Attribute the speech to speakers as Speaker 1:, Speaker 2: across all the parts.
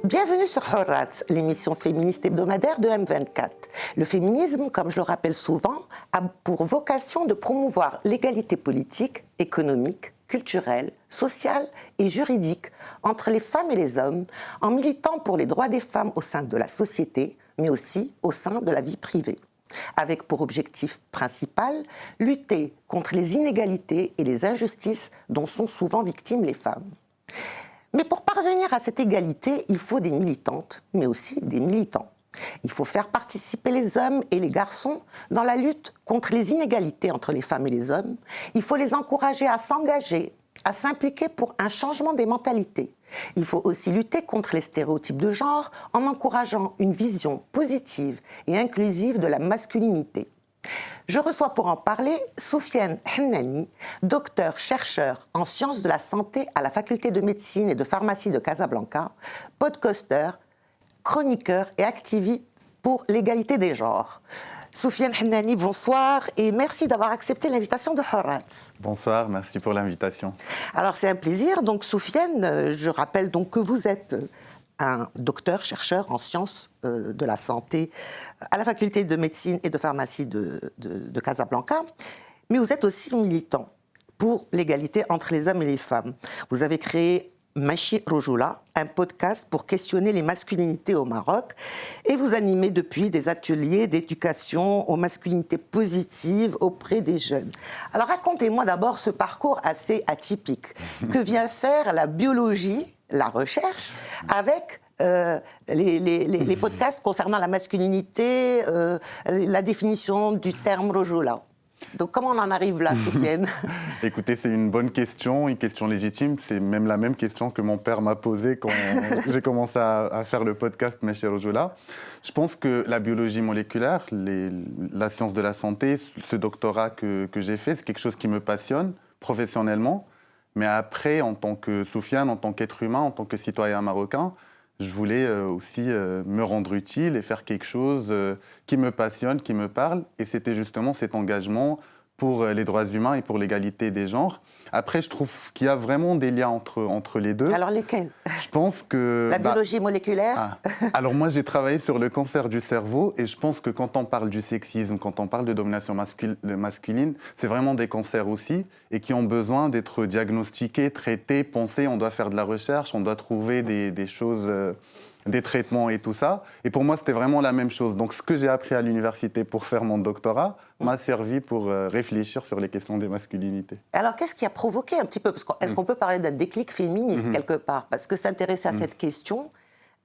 Speaker 1: Bienvenue sur Horat, l'émission féministe hebdomadaire de M24. Le féminisme, comme je le rappelle souvent, a pour vocation de promouvoir l'égalité politique, économique, culturelle, sociale et juridique entre les femmes et les hommes, en militant pour les droits des femmes au sein de la société, mais aussi au sein de la vie privée. Avec pour objectif principal lutter contre les inégalités et les injustices dont sont souvent victimes les femmes. Mais pour parvenir à cette égalité, il faut des militantes, mais aussi des militants. Il faut faire participer les hommes et les garçons dans la lutte contre les inégalités entre les femmes et les hommes. Il faut les encourager à s'engager, à s'impliquer pour un changement des mentalités. Il faut aussi lutter contre les stéréotypes de genre en encourageant une vision positive et inclusive de la masculinité. Je reçois pour en parler Soufiane Hennani, docteur-chercheur en sciences de la santé à la faculté de médecine et de pharmacie de Casablanca, podcasteur, chroniqueur et activiste pour l'égalité des genres. Soufiane Hennani, bonsoir et merci d'avoir accepté l'invitation de Horat.
Speaker 2: Bonsoir, merci pour l'invitation.
Speaker 1: Alors c'est un plaisir. Donc Soufiane, je rappelle donc que vous êtes un docteur-chercheur en sciences de la santé à la faculté de médecine et de pharmacie de Casablanca, mais vous êtes aussi militant pour l'égalité entre les hommes et les femmes. Vous avez créé Machi Rojoula, un podcast pour questionner les masculinités au Maroc, et vous animez depuis des ateliers d'éducation aux masculinités positives auprès des jeunes. Alors racontez-moi d'abord ce parcours assez atypique. Que vient faire la biologie, la recherche, avec les podcasts concernant la masculinité, la définition du terme Rojoula. Donc comment on en arrive là, Soufiane?
Speaker 2: Écoutez, c'est une bonne question, une question légitime. C'est même la même question que mon père m'a posée quand j'ai commencé à faire le podcast Machi Rojoula. Je pense que la biologie moléculaire, la science de la santé, ce doctorat que j'ai fait, c'est quelque chose qui me passionne professionnellement. Mais après, en tant que Soufiane, en tant qu'être humain, en tant que citoyen marocain, je voulais aussi me rendre utile et faire quelque chose qui me passionne, qui me parle. Et c'était justement cet engagement pour les droits humains et pour l'égalité des genres. Après, je trouve qu'il y a vraiment des liens entre les deux.
Speaker 1: Alors lesquels?
Speaker 2: Je pense que...
Speaker 1: La biologie moléculaire.
Speaker 2: Alors moi, j'ai travaillé sur le cancer du cerveau et je pense que quand on parle du sexisme, quand on parle de domination masculine, c'est vraiment des cancers aussi et qui ont besoin d'être diagnostiqués, traités, pensés. On doit faire de la recherche, on doit trouver des choses... des traitements et tout ça. Et pour moi, c'était vraiment la même chose. Donc, ce que j'ai appris à l'université pour faire mon doctorat m'a servi pour réfléchir sur les questions des masculinités.
Speaker 1: Alors, qu'est-ce qui a provoqué un petit peu, est-ce qu'on peut parler d'un déclic féministe quelque part? Parce que s'intéresser à cette question,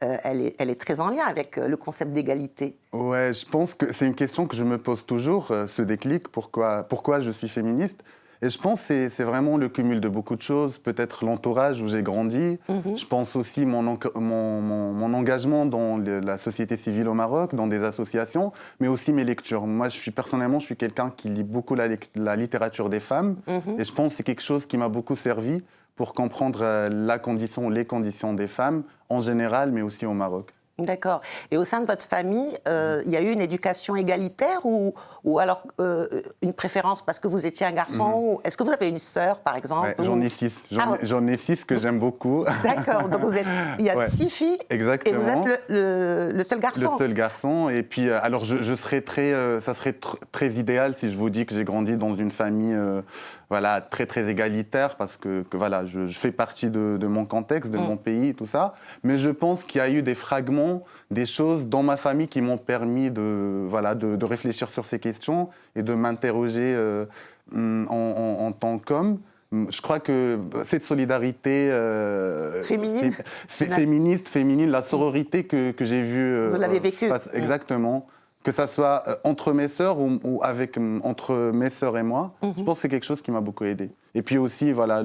Speaker 1: elle est très en lien avec le concept d'égalité.
Speaker 2: Ouais, je pense que c'est une question que je me pose toujours, ce déclic, pourquoi je suis féministe. Et je pense que c'est vraiment le cumul de beaucoup de choses, peut-être l'entourage où j'ai grandi. Je pense aussi mon engagement dans la société civile au Maroc, dans des associations, mais aussi mes lectures. Moi, personnellement, je suis quelqu'un qui lit beaucoup la littérature des femmes. Et je pense que c'est quelque chose qui m'a beaucoup servi pour comprendre les conditions des femmes en général, mais aussi au Maroc.
Speaker 1: D'accord. Et au sein de votre famille, il y a eu une éducation égalitaire ou alors une préférence parce que vous étiez un garçon? Est-ce que vous avez une sœur, par exemple?
Speaker 2: Ouais, j'en ai 6. J'en ai 6 que j'aime beaucoup.
Speaker 1: D'accord. Donc il y a 6 filles.
Speaker 2: Exactement.
Speaker 1: Et vous êtes le seul garçon.
Speaker 2: Le seul garçon. Et puis, alors, ça serait très idéal si je vous dis que j'ai grandi dans une famille voilà, très, très égalitaire parce que voilà, je fais partie de mon contexte, de mon pays, tout ça. Mais je pense qu'il y a eu des fragments, des choses dans ma famille qui m'ont permis de réfléchir sur ces questions et de m'interroger en tant qu'homme. Je crois que cette solidarité féminine, la sororité que j'ai vue...
Speaker 1: Vous l'avez vécue.
Speaker 2: Exactement. Que ça soit entre mes sœurs ou entre mes sœurs et moi, je pense que c'est quelque chose qui m'a beaucoup aidé. Et puis aussi, voilà,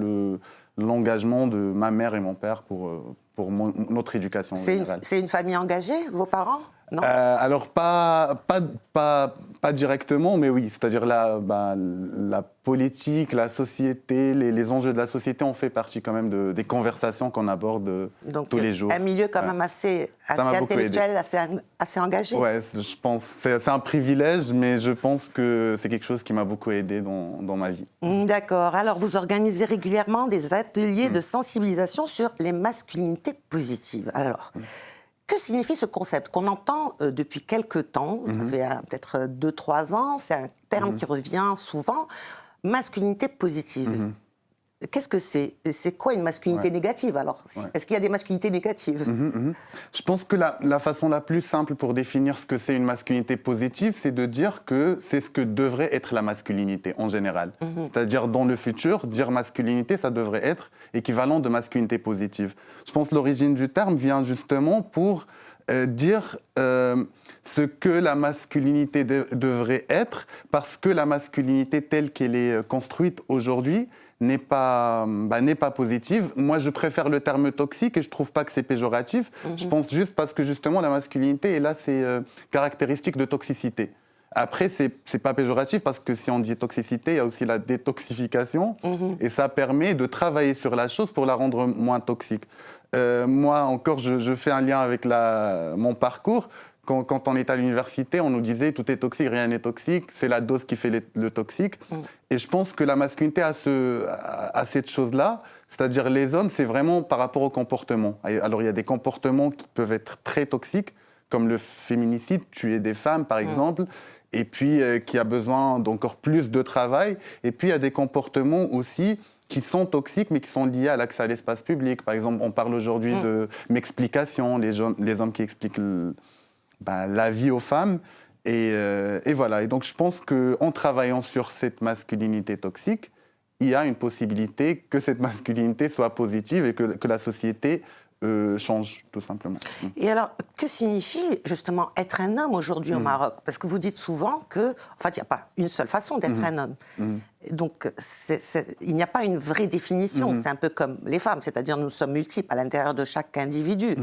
Speaker 2: l'engagement de ma mère et mon père pour notre éducation.
Speaker 1: C'est une famille engagée, vos parents? Non.
Speaker 2: Alors, pas directement, mais oui. C'est-à-dire la politique, la société, les enjeux de la société ont fait partie quand même des conversations qu'on aborde tous les jours.
Speaker 1: Un milieu quand même assez intellectuel, assez engagé.
Speaker 2: Oui, je pense. C'est un privilège, mais je pense que c'est quelque chose qui m'a beaucoup aidé dans ma vie.
Speaker 1: D'accord. Alors, vous organisez régulièrement des ateliers de sensibilisation sur les masculinités positives. Alors, que signifie ce concept qu'on entend depuis quelques temps, ça fait peut-être 2-3 ans, c'est un terme qui revient souvent, masculinité positive. Qu'est-ce que c'est? C'est quoi une masculinité négative alors? Est-ce qu'il y a des masculinités négatives?
Speaker 2: Je pense que la façon la plus simple pour définir ce que c'est une masculinité positive, c'est de dire que c'est ce que devrait être la masculinité en général. C'est-à-dire dans le futur, dire masculinité, ça devrait être équivalent de masculinité positive. Je pense que l'origine du terme vient justement pour dire ce que la masculinité devrait être, parce que la masculinité telle qu'elle est construite aujourd'hui n'est pas positive. Moi, je préfère le terme toxique et je ne trouve pas que c'est péjoratif. Je pense juste parce que justement, la masculinité, elle a ses caractéristiques de toxicité. Après, c'est pas péjoratif parce que si on dit toxicité, il y a aussi la détoxification et ça permet de travailler sur la chose pour la rendre moins toxique. Moi, encore, je fais un lien avec mon parcours. Quand on est à l'université, on nous disait tout est toxique, rien n'est toxique, c'est la dose qui fait le toxique. Et je pense que la masculinité a cette chose-là, c'est-à-dire les hommes, c'est vraiment par rapport au comportement. Alors il y a des comportements qui peuvent être très toxiques, comme le féminicide, tuer des femmes par exemple, et puis qui a besoin d'encore plus de travail. Et puis il y a des comportements aussi qui sont toxiques, mais qui sont liés à l'accès à l'espace public. Par exemple, on parle aujourd'hui de m'explication, les hommes qui expliquent la vie aux femmes. Et voilà. Et donc, je pense qu'en travaillant sur cette masculinité toxique, il y a une possibilité que cette masculinité soit positive et que la société change, tout simplement.
Speaker 1: Et alors, que signifie justement être un homme aujourd'hui au Maroc? Parce que vous dites souvent que, il n'y a pas une seule façon d'être un homme. Donc, il n'y a pas une vraie définition. C'est un peu comme les femmes, c'est-à-dire nous sommes multiples à l'intérieur de chaque individu.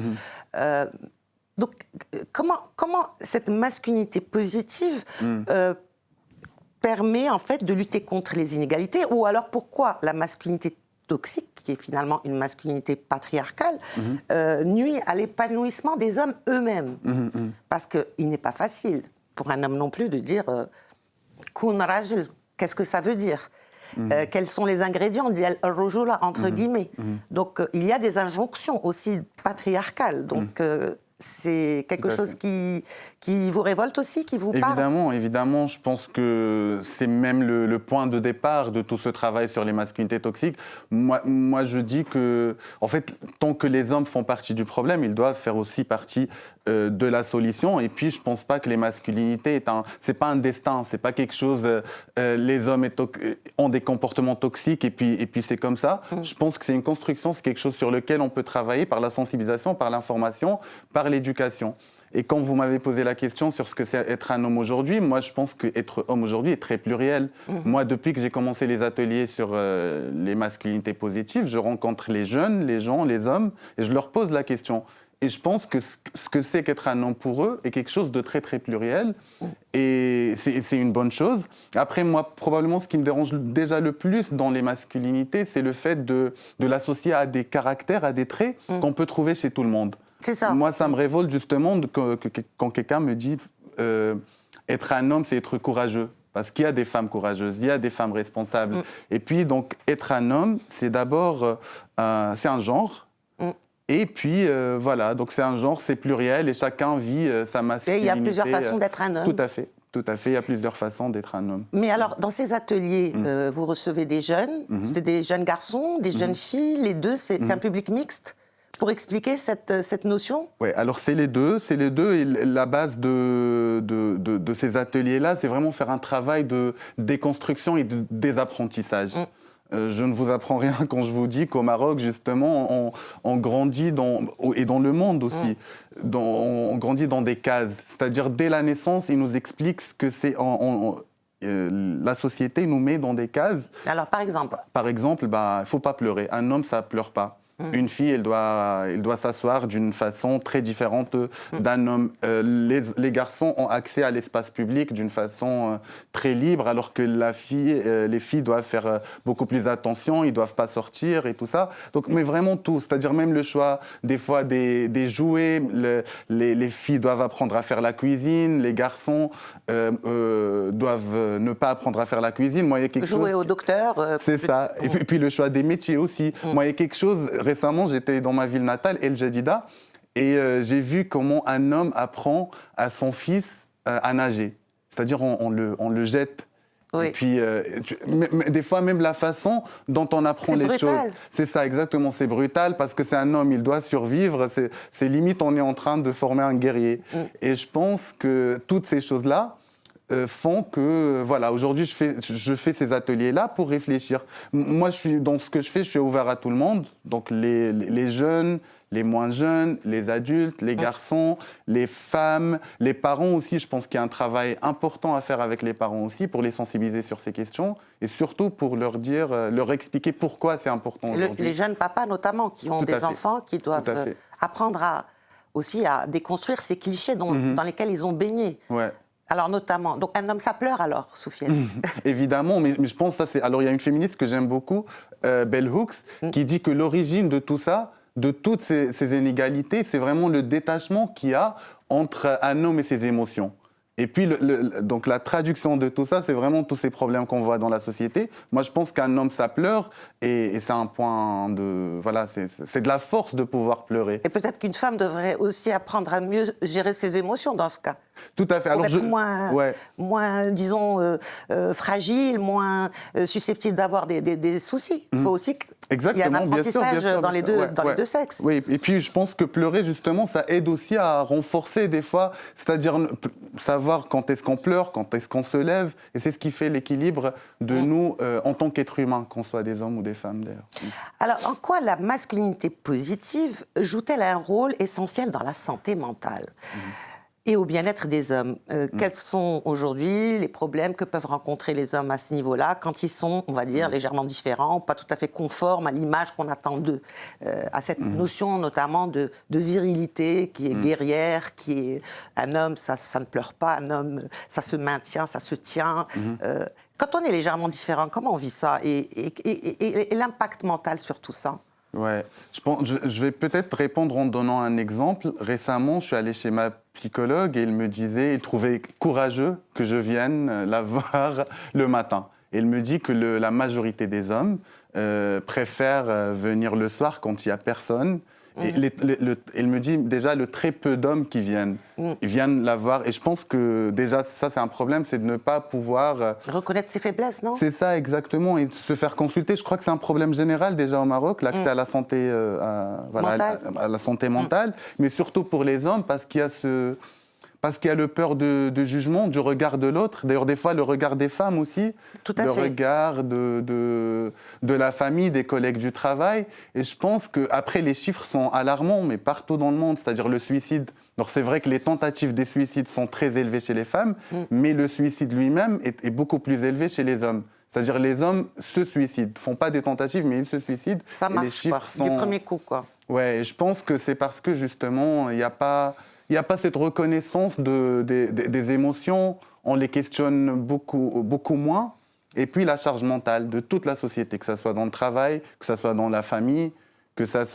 Speaker 1: Donc, comment cette masculinité positive permet en fait de lutter contre les inégalités? Ou alors pourquoi la masculinité toxique, qui est finalement une masculinité patriarcale, nuit à l'épanouissement des hommes eux-mêmes? Parce qu'il n'est pas facile pour un homme non plus de dire « Kun rajul », qu'est-ce que ça veut dire? Quels sont les ingrédients d'al-rujula entre guillemets? Donc il y a des injonctions aussi patriarcales. Donc c'est quelque chose qui vous révolte aussi, qui vous parle?
Speaker 2: Évidemment. Je pense que c'est même le point de départ de tout ce travail sur les masculinités toxiques. Moi, je dis que, en fait, tant que les hommes font partie du problème, ils doivent faire aussi partie de la solution. Et puis, je ne pense pas que les masculinités, c'est pas un destin, c'est pas quelque chose. Les hommes ont des comportements toxiques et puis c'est comme ça. Je pense que c'est une construction, c'est quelque chose sur lequel on peut travailler par la sensibilisation, par l'information, par l'éducation. Et quand vous m'avez posé la question sur ce que c'est être un homme aujourd'hui, moi je pense qu'être homme aujourd'hui est très pluriel. Moi, depuis que j'ai commencé les ateliers sur les masculinités positives, je rencontre les jeunes, les gens, les hommes, et je leur pose la question. Et je pense que ce que c'est qu'être un homme pour eux est quelque chose de très très pluriel, et c'est une bonne chose. Après, moi, probablement, ce qui me dérange déjà le plus dans les masculinités, c'est le fait de l'associer à des caractères, à des traits qu'on peut trouver chez tout le monde.
Speaker 1: C'est ça.
Speaker 2: Moi, ça me révolte justement quand quelqu'un me dit être un homme, c'est être courageux. Parce qu'il y a des femmes courageuses, il y a des femmes responsables. Et puis, donc, être un homme, c'est d'abord c'est un genre. Et puis, voilà, donc c'est un genre, c'est pluriel et chacun vit sa masculinité.
Speaker 1: Et il y a plusieurs façons d'être un homme.
Speaker 2: Tout à fait, il y a plusieurs façons d'être un homme.
Speaker 1: Mais alors, dans ces ateliers, vous recevez des jeunes, c'est des jeunes garçons, des jeunes filles, les deux, c'est un public mixte? Pour expliquer cette notion? Oui,
Speaker 2: alors c'est les deux. Et la base de ces ateliers-là, c'est vraiment faire un travail de déconstruction et de désapprentissage. Je ne vous apprends rien quand je vous dis qu'au Maroc, justement, on grandit et dans le monde aussi, on grandit dans des cases. C'est-à-dire, dès la naissance, ils nous expliquent ce que c'est. La société nous met dans des cases.
Speaker 1: Alors, par exemple?
Speaker 2: Par exemple, il ne faut pas pleurer. Un homme, ça ne pleure pas. Une fille, elle doit s'asseoir d'une façon très différente d'un homme. Les garçons ont accès à l'espace public d'une façon très libre, alors que les filles doivent faire beaucoup plus attention, ils ne doivent pas sortir et tout ça. Donc, mais vraiment tout, c'est-à-dire même le choix des fois des jouets. Les filles doivent apprendre à faire la cuisine, les garçons doivent ne pas apprendre à faire la cuisine. Moi, il y a quelque
Speaker 1: Jouer au docteur.
Speaker 2: C'est ça. Et puis le choix des métiers aussi. Moi, il y a quelque chose. Récemment, j'étais dans ma ville natale, El Jadida, et j'ai vu comment un homme apprend à son fils à nager. C'est-à-dire, on le jette.
Speaker 1: Oui.
Speaker 2: Et puis, des fois, même la façon dont on apprend les choses. C'est ça, exactement. C'est brutal parce que c'est un homme, il doit survivre. C'est limite, on est en train de former un guerrier. Et je pense que toutes ces choses-là font que, voilà, aujourd'hui, je fais ces ateliers-là pour réfléchir. Moi, dans ce que je fais, je suis ouvert à tout le monde. Donc, les jeunes, les moins jeunes, les adultes, les garçons, les femmes, les parents aussi. Je pense qu'il y a un travail important à faire avec les parents aussi pour les sensibiliser sur ces questions et surtout pour leur expliquer pourquoi c'est important aujourd'hui.
Speaker 1: Les jeunes papas notamment qui ont des enfants qui doivent apprendre aussi à déconstruire ces clichés dans lesquels ils ont baigné.
Speaker 2: Ouais.
Speaker 1: Alors notamment, donc un homme ça pleure alors, Soufiane.
Speaker 2: Évidemment, mais je pense que ça c'est... Alors il y a une féministe que j'aime beaucoup, Bell Hooks, qui dit que l'origine de tout ça, de toutes ces inégalités, c'est vraiment le détachement qu'il y a entre un homme et ses émotions. Et puis, donc la traduction de tout ça, c'est vraiment tous ces problèmes qu'on voit dans la société. Moi, je pense qu'un homme, ça pleure, et c'est un point de... Voilà, c'est de la force de pouvoir pleurer.
Speaker 1: Et peut-être qu'une femme devrait aussi apprendre à mieux gérer ses émotions dans ce cas.
Speaker 2: Tout à fait.
Speaker 1: Pour être moins, disons, fragile, moins susceptible d'avoir des soucis. Il faut aussi qu'il y ait un apprentissage dans les deux sexes.
Speaker 2: Oui, et puis je pense que pleurer, justement, ça aide aussi à renforcer des fois, c'est-à-dire savoir quand est-ce qu'on pleure, quand est-ce qu'on se lève, et c'est ce qui fait l'équilibre de nous en tant qu'êtres humains, qu'on soit des hommes ou des femmes d'ailleurs.
Speaker 1: Alors, en quoi la masculinité positive joue-t-elle un rôle essentiel dans la santé mentale et au bien-être des hommes? Quels sont aujourd'hui les problèmes que peuvent rencontrer les hommes à ce niveau-là quand ils sont, on va dire, légèrement différents, pas tout à fait conformes à l'image qu'on attend d'eux, à cette notion notamment de virilité qui est guerrière, qui est un homme, ça ne pleure pas, un homme, ça se maintient, ça se tient. Quand on est légèrement différent, comment on vit ça et l'impact mental sur tout ça?
Speaker 2: Ouais, je vais peut-être répondre en donnant un exemple. Récemment, je suis allé chez ma psychologue et il trouvait courageux que je vienne la voir le matin. Et il me dit que la majorité des hommes préfèrent venir le soir quand il n'y a personne. Et il me dit déjà le très peu d'hommes qui viennent. Ils viennent la voir. Et je pense que déjà, ça c'est un problème, c'est de ne pas pouvoir...
Speaker 1: reconnaître ses faiblesses, non?
Speaker 2: C'est ça, exactement. Et se faire consulter. Je crois que c'est un problème général déjà au Maroc, l'accès à la santé, à la santé mentale. Mais surtout pour les hommes, parce qu'il y a le peur de jugement, du regard de l'autre. D'ailleurs, des fois, le regard des femmes aussi.
Speaker 1: Tout à fait.
Speaker 2: Le regard de la famille, des collègues du travail. Et je pense qu'après, les chiffres sont alarmants, mais partout dans le monde. C'est-à-dire le suicide. Alors, c'est vrai que les tentatives des suicides sont très élevées chez les femmes, mais le suicide lui-même est beaucoup plus élevé chez les hommes. C'est-à-dire les hommes se suicident. Ils ne font pas des tentatives, mais ils se suicident.
Speaker 1: Ça marche pas, du premier coup, quoi.
Speaker 2: Ouais, et je pense que c'est parce que, justement, il n'y a pas cette reconnaissance des émotions, on les questionne beaucoup moins. Et puis la charge mentale de toute la société, que ce soit dans le travail, que ce soit dans la famille,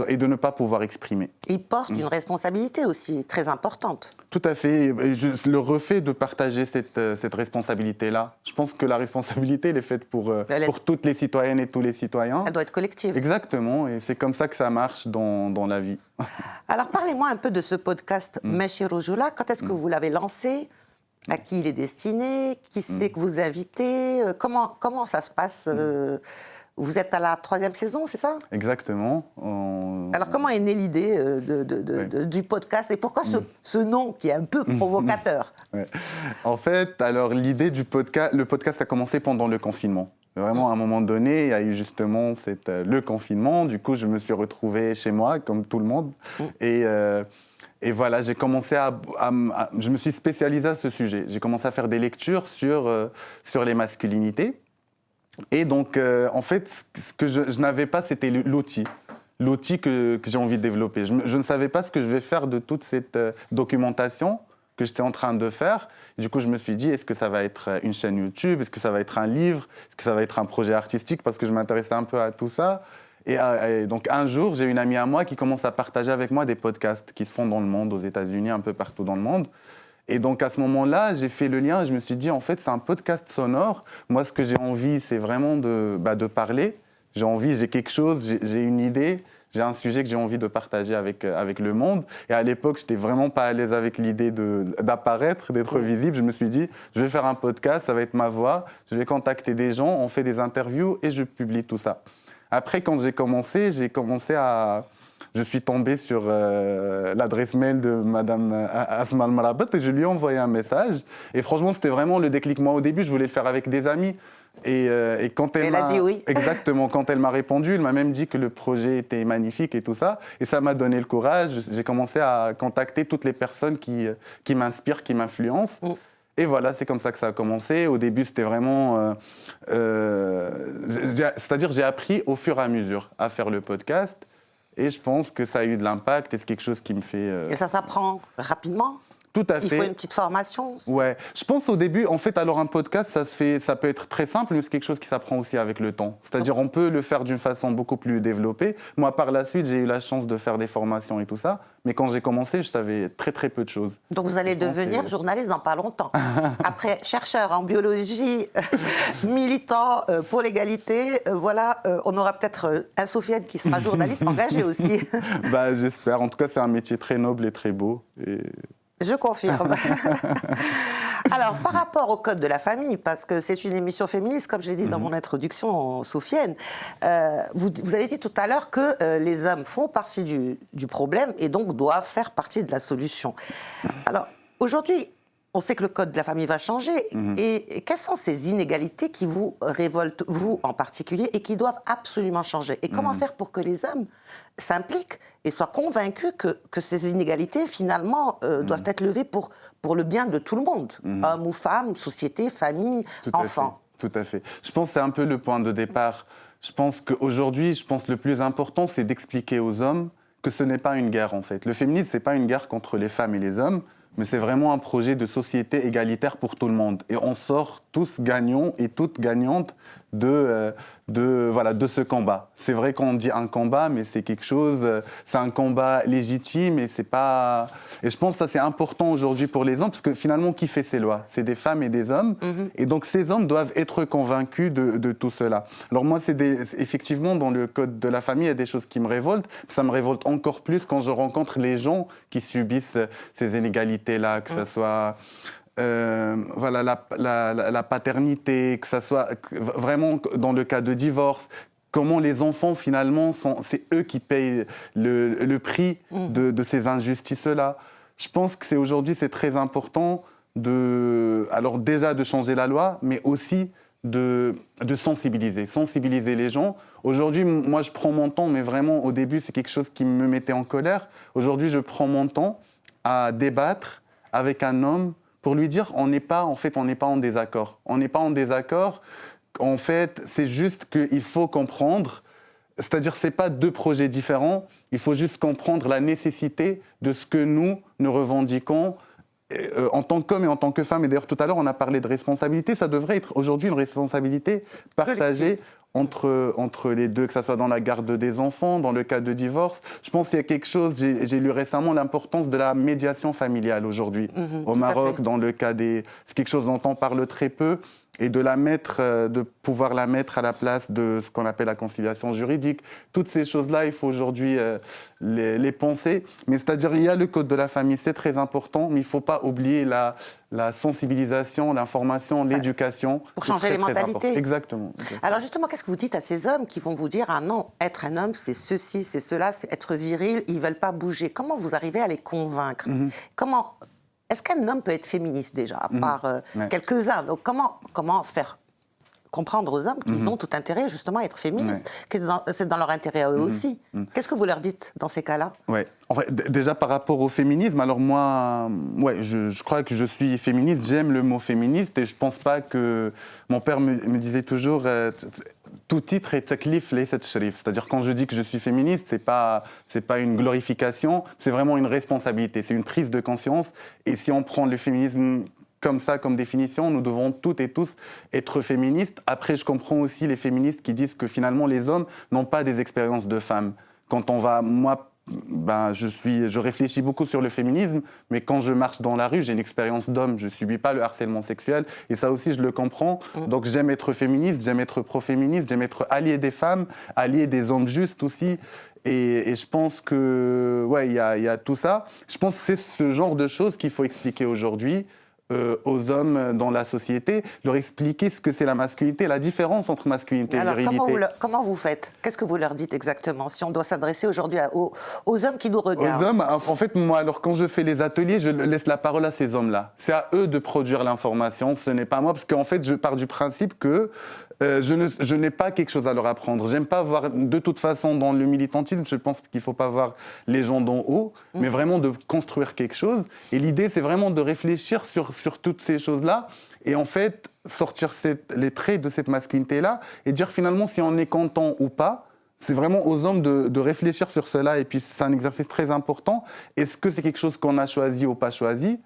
Speaker 2: et de ne pas pouvoir exprimer.
Speaker 1: Ils portent une responsabilité aussi très importante.
Speaker 2: Tout à fait. Et je le refais de partager cette responsabilité-là. Je pense que la responsabilité, elle est faite pour toutes les citoyennes et tous les citoyens.
Speaker 1: Elle doit être collective.
Speaker 2: Exactement. Et c'est comme ça que ça marche dans la vie.
Speaker 1: Alors, parlez-moi un peu de ce podcast Meshi Rojoula. Quand est-ce que vous l'avez lancé? À qui il est destiné? Qui c'est que vous invitez? Comment ça se passe? Vous êtes à la 3e saison, c'est ça? Exactement. Alors, comment est née l'idée du podcast et pourquoi ce nom qui est un peu provocateur?
Speaker 2: En fait, alors l'idée du podcast, le podcast a commencé pendant le confinement. Vraiment, à un moment donné, il y a eu justement le confinement. Du coup, je me suis retrouvé chez moi, comme tout le monde. Et voilà, j'ai commencé je me suis spécialisé à ce sujet. J'ai commencé à faire des lectures sur les masculinités. Et donc, en fait, ce que je n'avais pas, c'était l'outil. l'outil que j'ai envie de développer. Je ne savais pas ce que je vais faire de toute cette documentation que j'étais en train de faire. Et du coup, je me suis dit, est-ce que ça va être une chaîne YouTube? Est-ce que ça va être un livre? Est-ce que ça va être un projet artistique? Parce que je m'intéressais un peu à tout ça. Et donc, un jour, j'ai une amie à moi qui commence à partager avec moi des podcasts qui se font dans le monde, aux États-Unis, un peu partout dans le monde. Et donc, à ce moment-là, j'ai fait le lien et je me suis dit, en fait, c'est un podcast sonore. Moi, ce que j'ai envie, c'est vraiment de parler. J'ai quelque chose, j'ai une idée. J'ai un sujet que j'ai envie de partager avec le monde. Et à l'époque, je n'étais vraiment pas à l'aise avec l'idée d'apparaître, d'être visible. Je me suis dit, je vais faire un podcast, ça va être ma voix. Je vais contacter des gens, on fait des interviews et je publie tout ça. Après, quand j'ai commencé à... Je suis tombé sur l'adresse mail de Madame Asma Al-Marabat et je lui ai envoyé un message. Et franchement, c'était vraiment le déclic. Moi, au début, je voulais le faire avec des amis. Et quand elle
Speaker 1: a dit oui.
Speaker 2: Exactement, quand elle m'a répondu, elle m'a même dit que le projet était magnifique et tout ça. Et ça m'a donné le courage. J'ai commencé à contacter toutes les personnes qui m'inspirent, qui m'influencent. Et voilà, c'est comme ça que ça a commencé. Au début, c'était vraiment... c'est-à-dire, j'ai appris au fur et à mesure à faire le podcast. Et je pense que ça a eu de l'impact et c'est quelque chose qui me fait...
Speaker 1: Et ça s'apprend rapidement?
Speaker 2: Tout à fait.
Speaker 1: Il faut une petite formation?
Speaker 2: Ouais. Je pense au début, en fait, alors un podcast, ça peut être très simple, mais c'est quelque chose qui s'apprend aussi avec le temps. C'est-à-dire, on peut le faire d'une façon beaucoup plus développée. Moi, par la suite, j'ai eu la chance de faire des formations et tout ça. Mais quand j'ai commencé, je savais très, très peu de choses.
Speaker 1: Donc, vous allez devenir journaliste dans pas longtemps. Après, chercheur en biologie, militant pour l'égalité, voilà, on aura peut-être un Sofiane qui sera journaliste engagé aussi.
Speaker 2: J'espère. En tout cas, c'est un métier très noble et très beau.
Speaker 1: Je confirme. Alors, par rapport au code de la famille, parce que c'est une émission féministe, comme j'ai dit dans mon introduction, Sofiane, vous avez dit tout à l'heure que les hommes font partie du problème et donc doivent faire partie de la solution. Alors, aujourd'hui, on sait que le code de la famille va changer. Et quelles sont ces inégalités qui vous révoltent, vous en particulier, et qui doivent absolument changer? Et comment faire pour que les hommes s'impliquent et soient convaincus que ces inégalités, finalement, doivent être levées pour le bien de tout le monde, hommes ou femmes, société, famille, enfants?
Speaker 2: Tout à fait. Je pense que c'est un peu le point de départ. Je pense qu'aujourd'hui, le plus important, c'est d'expliquer aux hommes que ce n'est pas une guerre, en fait. Le féminisme, ce n'est pas une guerre contre les femmes et les hommes, mais c'est vraiment un projet de société égalitaire pour tout le monde. Et on sort tous gagnants et toutes gagnantes de ce combat. C'est vrai qu'on dit un combat, mais c'est quelque chose, c'est un combat légitime et c'est pas... Et je pense que ça, c'est important aujourd'hui pour les hommes, parce que finalement, qui fait ces lois? C'est des femmes et des hommes. Et donc, ces hommes doivent être convaincus de tout cela. Alors moi, effectivement, dans le code de la famille, il y a des choses qui me révoltent. Ça me révolte encore plus quand je rencontre les gens qui subissent ces inégalités-là, que ce soit... la paternité, que ça soit vraiment dans le cas de divorce, comment les enfants finalement c'est eux qui payent le prix de ces injustices-là. Je pense que aujourd'hui c'est très important alors déjà de changer la loi, mais aussi de sensibiliser les gens. Aujourd'hui, moi je prends mon temps, mais vraiment au début c'est quelque chose qui me mettait en colère. Aujourd'hui je prends mon temps à débattre avec un homme pour lui dire on n'est pas en désaccord. On n'est pas en désaccord. En fait, c'est juste qu'il faut comprendre. C'est-à-dire, c'est pas deux projets différents. Il faut juste comprendre la nécessité de ce que nous revendiquons en tant qu'hommes et en tant que femmes. Et d'ailleurs, tout à l'heure, on a parlé de responsabilité. Ça devrait être aujourd'hui une responsabilité partagée entre les deux, que ce soit dans la garde des enfants, dans le cas de divorce. Je pense qu'il y a quelque chose, j'ai lu récemment l'importance de la médiation familiale aujourd'hui. Au Maroc, dans le cas c'est quelque chose dont on parle très peu, et de pouvoir la mettre à la place de ce qu'on appelle la conciliation juridique. Toutes ces choses-là, il faut aujourd'hui les penser. Mais c'est-à-dire, il y a le code de la famille, c'est très important, mais il ne faut pas oublier la sensibilisation, l'information, l'éducation.
Speaker 1: Pour changer les mentalités.
Speaker 2: Exactement.
Speaker 1: Alors justement, qu'est-ce que vous dites à ces hommes qui vont vous dire « Ah non, être un homme, c'est ceci, c'est cela, c'est être viril, ils ne veulent pas bouger ». Comment vous arrivez à les convaincre? Est-ce qu'un homme peut être féministe déjà, à part quelques-uns? Donc comment faire comprendre aux hommes qu'ils ont tout intérêt justement à être féministes, que c'est dans leur intérêt à eux aussi? Qu'est-ce que vous leur dites dans ces cas-là?
Speaker 2: En fait, déjà par rapport au féminisme, alors moi, je crois que je suis féministe, j'aime le mot féministe et je pense pas que... Mon père me disait toujours, tout titre est taklif laysa tashrif. C'est-à-dire quand je dis que je suis féministe, c'est pas une glorification, c'est vraiment une responsabilité, c'est une prise de conscience. Et si on prend le féminisme comme ça, comme définition, nous devons toutes et tous être féministes. Après, je comprends aussi les féministes qui disent que finalement les hommes n'ont pas des expériences de femmes. Quand on va, moi, je réfléchis beaucoup sur le féminisme, mais quand je marche dans la rue, j'ai une expérience d'homme. Je ne subis pas le harcèlement sexuel. Et ça aussi, je le comprends. Donc j'aime être féministe, j'aime être pro-féministe, j'aime être allié des femmes, allié des hommes justes aussi. Et je pense que, ouais, il y a tout ça. Je pense que c'est ce genre de choses qu'il faut expliquer aujourd'hui aux hommes dans la société, leur expliquer ce que c'est la masculinité, la différence entre masculinité et virilité.
Speaker 1: Comment vous faites? Qu'est-ce que vous leur dites exactement, si on doit s'adresser aujourd'hui aux hommes qui nous regardent?
Speaker 2: Aux hommes, en fait, moi, alors quand je fais les ateliers, je laisse la parole à ces hommes-là. C'est à eux de produire l'information, ce n'est pas moi, parce qu'en fait, je pars du principe que je n'ai pas quelque chose à leur apprendre. J'aime pas voir, de toute façon, dans le militantisme, je pense qu'il ne faut pas voir les gens d'en haut, mais vraiment de construire quelque chose. Et l'idée, c'est vraiment de réfléchir sur toutes ces choses-là et en fait, sortir les traits de cette masculinité-là et dire finalement si on est content ou pas. C'est vraiment aux hommes de réfléchir sur cela et puis c'est un exercice très important. Est-ce que c'est quelque chose qu'on a choisi ou pas choisi ?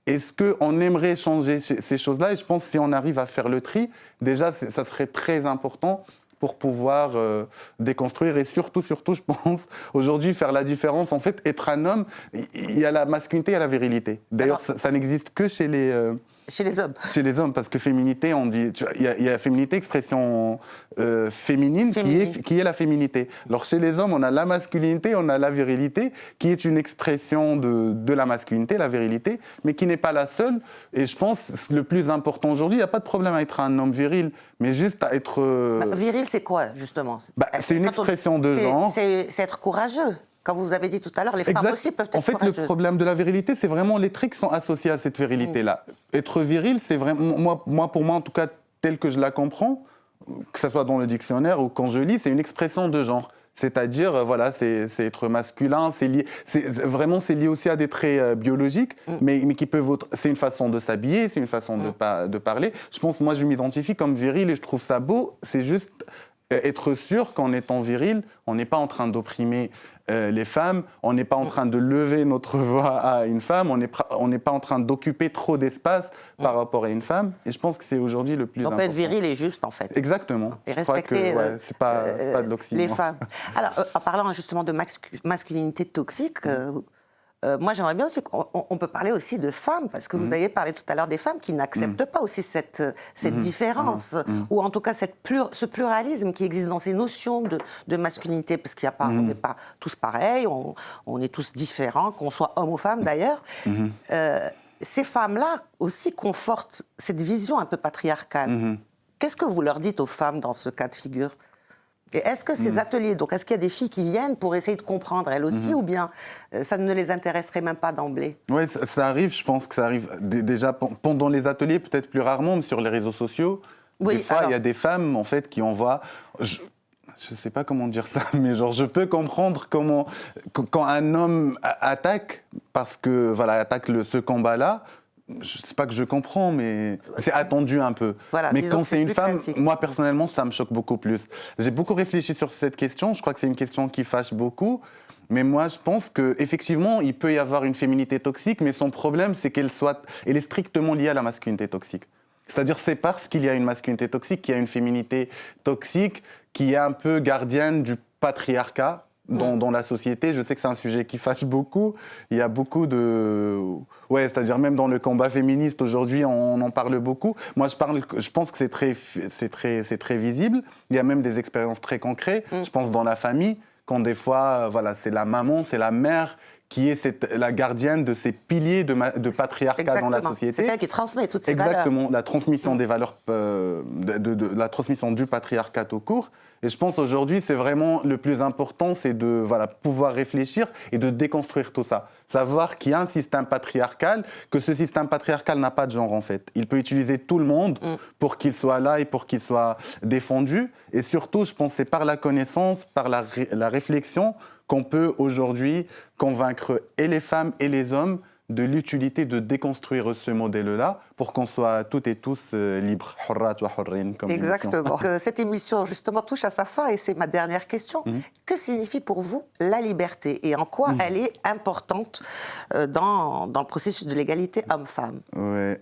Speaker 2: Est-ce qu'on aimerait changer ces choses-là? Et je pense que si on arrive à faire le tri, déjà, ça serait très important pour pouvoir déconstruire. Et surtout, je pense, aujourd'hui, faire la différence. En fait, être un homme, il y a la masculinité, il y a la virilité. D'ailleurs, ça n'existe que chez les...
Speaker 1: Chez les hommes.
Speaker 2: Chez les hommes, parce que féminité, on dit... Il y a la féminité, expression féminine. Qui est la féminité. Alors, chez les hommes, on a la masculinité, on a la virilité, qui est une expression de la masculinité, la virilité, mais qui n'est pas la seule. Et je pense que le plus important aujourd'hui, il n'y a pas de problème à être un homme viril, mais juste à être...
Speaker 1: Viril, c'est quoi, justement?
Speaker 2: C'est une expression de genre.
Speaker 1: C'est être courageux. Comme vous avez dit tout à l'heure, les femmes aussi peuvent être courageuses. En fait,
Speaker 2: le problème de la virilité, c'est vraiment les traits qui sont associés à cette virilité-là. Être viril, c'est vraiment... Pour moi, en tout cas, tel que je la comprends, que ce soit dans le dictionnaire ou quand je lis, c'est une expression de genre. C'est-à-dire, voilà, c'est être masculin, c'est lié aussi à des traits biologiques, mais qui peuvent être... C'est une façon de s'habiller, c'est une façon de parler. Je pense, moi, je m'identifie comme viril et je trouve ça beau. C'est juste être sûr qu'en étant viril, on n'est pas en train d'opprimer les femmes, on n'est pas en train de lever notre voix à une femme, on n'est pas en train d'occuper trop d'espace par rapport à une femme. Et je pense que c'est aujourd'hui le plus important.
Speaker 1: On peut être viril et juste, en fait.
Speaker 2: Exactement.
Speaker 1: Et respecter
Speaker 2: c'est pas de l'oxymore.
Speaker 1: Les femmes. Alors, en parlant justement de masculinité toxique, moi, j'aimerais bien aussi qu'on peut parler aussi de femmes, parce que vous avez parlé tout à l'heure des femmes qui n'acceptent pas aussi cette différence, ou en tout cas ce pluralisme qui existe dans ces notions de masculinité, parce qu'il y a pas, on n'est pas tous pareils, on est tous différents, qu'on soit homme ou femme d'ailleurs. Ces femmes-là aussi confortent cette vision un peu patriarcale. Qu'est-ce que vous leur dites aux femmes dans ce cas de figure ? Et est-ce que ces ateliers, donc est-ce qu'il y a des filles qui viennent pour essayer de comprendre elles aussi, ou bien ça ne les intéresserait même pas d'emblée? Oui,
Speaker 2: ça arrive, je pense que ça arrive déjà pendant les ateliers, peut-être plus rarement, mais sur les réseaux sociaux. Des fois, il y a des femmes en fait qui envoient... Je ne sais pas comment dire ça, mais genre je peux comprendre comment quand un homme attaque, parce que voilà, attaque ce combat-là. Je ne sais pas que je comprends, mais c'est attendu un peu.
Speaker 1: Voilà,
Speaker 2: mais quand c'est une femme,
Speaker 1: classique.
Speaker 2: Moi personnellement, ça me choque beaucoup plus. J'ai beaucoup réfléchi sur cette question. Je crois que c'est une question qui fâche beaucoup. Mais moi, je pense qu'effectivement, il peut y avoir une féminité toxique, mais son problème, c'est qu'elle est strictement liée à la masculinité toxique. C'est-à-dire, c'est parce qu'il y a une masculinité toxique qu'il y a une féminité toxique qui est un peu gardienne du patriarcat dans la société. Je sais que c'est un sujet qui fâche beaucoup. Il y a beaucoup de... Ouais, c'est-à-dire même dans le combat féministe, aujourd'hui, on en parle beaucoup. Moi, je pense que c'est très visible. Il y a même des expériences très concrètes. Je pense dans la famille, quand des fois, voilà, c'est la maman, c'est la mère qui est la gardienne de ces piliers de patriarcat dans la société.
Speaker 1: C'est elle qui transmet toutes ces valeurs.
Speaker 2: Exactement, la transmission des valeurs, la transmission du patriarcat au cours. Et je pense aujourd'hui, c'est vraiment le plus important, c'est de pouvoir réfléchir et de déconstruire tout ça. Savoir qu'il y a un système patriarcal, que ce système patriarcal n'a pas de genre en fait. Il peut utiliser tout le monde pour qu'il soit là et pour qu'il soit défendu. Et surtout, je pense que c'est par la connaissance, par la réflexion qu'on peut aujourd'hui convaincre et les femmes et les hommes de l'utilité de déconstruire ce modèle-là pour qu'on soit toutes et tous libres. Hurrat wa hurrin, comme
Speaker 1: exactement. Cette émission, justement, touche à sa fin et c'est ma dernière question. Que signifie pour vous la liberté et en quoi elle est importante dans le processus de l'égalité homme-femme?
Speaker 2: Ouais,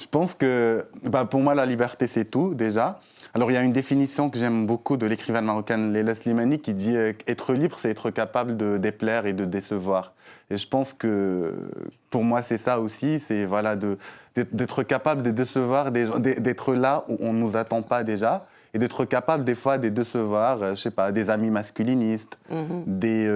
Speaker 2: je pense que pour moi, la liberté, c'est tout, déjà. Alors, il y a une définition que j'aime beaucoup de l'écrivaine marocaine Leila Slimani qui dit être libre, c'est être capable de déplaire et de décevoir. Et je pense que pour moi, c'est ça aussi, c'est voilà, d'être capable de décevoir, d'être là où on ne nous attend pas déjà, et d'être capable des fois de décevoir, je sais pas, des amis masculinistes, et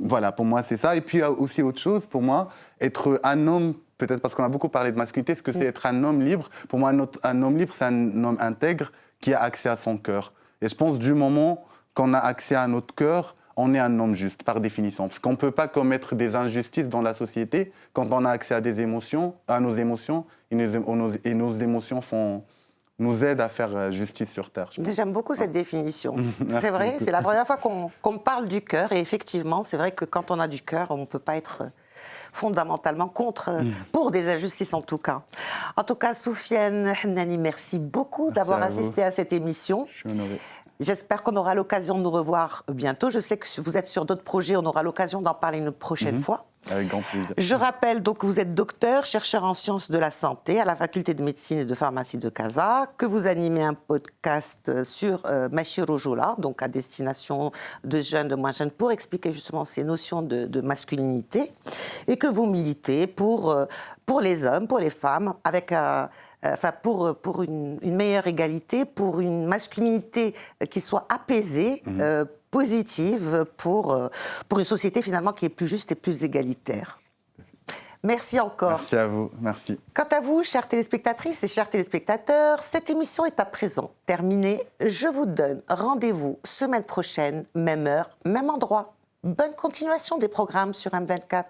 Speaker 2: voilà, pour moi, c'est ça. Et puis, il y a aussi autre chose, pour moi, être un homme, peut-être parce qu'on a beaucoup parlé de masculinité, ce que c'est être un homme libre. Pour moi, un homme libre, c'est un homme intègre qui a accès à son cœur. Et je pense du moment qu'on a accès à notre cœur, on est un homme juste, par définition. Parce qu'on ne peut pas commettre des injustices dans la société quand on a accès à des émotions, à nos émotions, et nos émotions nous aident à faire justice sur Terre.
Speaker 1: J'aime beaucoup cette définition. C'est vrai, c'est la première fois qu'on parle du cœur. Et effectivement, c'est vrai que quand on a du cœur, on ne peut pas être fondamentalement contre, pour des injustices en tout cas. En tout cas, Soufiane Hennani, merci beaucoup d'avoir assisté à cette émission.
Speaker 2: Je suis honoré.
Speaker 1: J'espère qu'on aura l'occasion de nous revoir bientôt. Je sais que vous êtes sur d'autres projets, on aura l'occasion d'en parler une prochaine fois.
Speaker 2: Avec grand plaisir.
Speaker 1: Je rappelle donc que vous êtes docteur, chercheur en sciences de la santé à la faculté de médecine et de pharmacie de Casa, que vous animez un podcast sur Machi Rojola, donc à destination de jeunes, de moins jeunes, pour expliquer justement ces notions de masculinité, et que vous militez pour les hommes, pour les femmes, avec pour une meilleure égalité, pour une masculinité qui soit apaisée, positive, pour une société finalement qui est plus juste et plus égalitaire. Merci encore.
Speaker 2: Merci à vous, merci.
Speaker 1: Quant à vous, chères téléspectatrices et chers téléspectateurs, cette émission est à présent terminée. Je vous donne rendez-vous semaine prochaine, même heure, même endroit. Bonne continuation des programmes sur M24.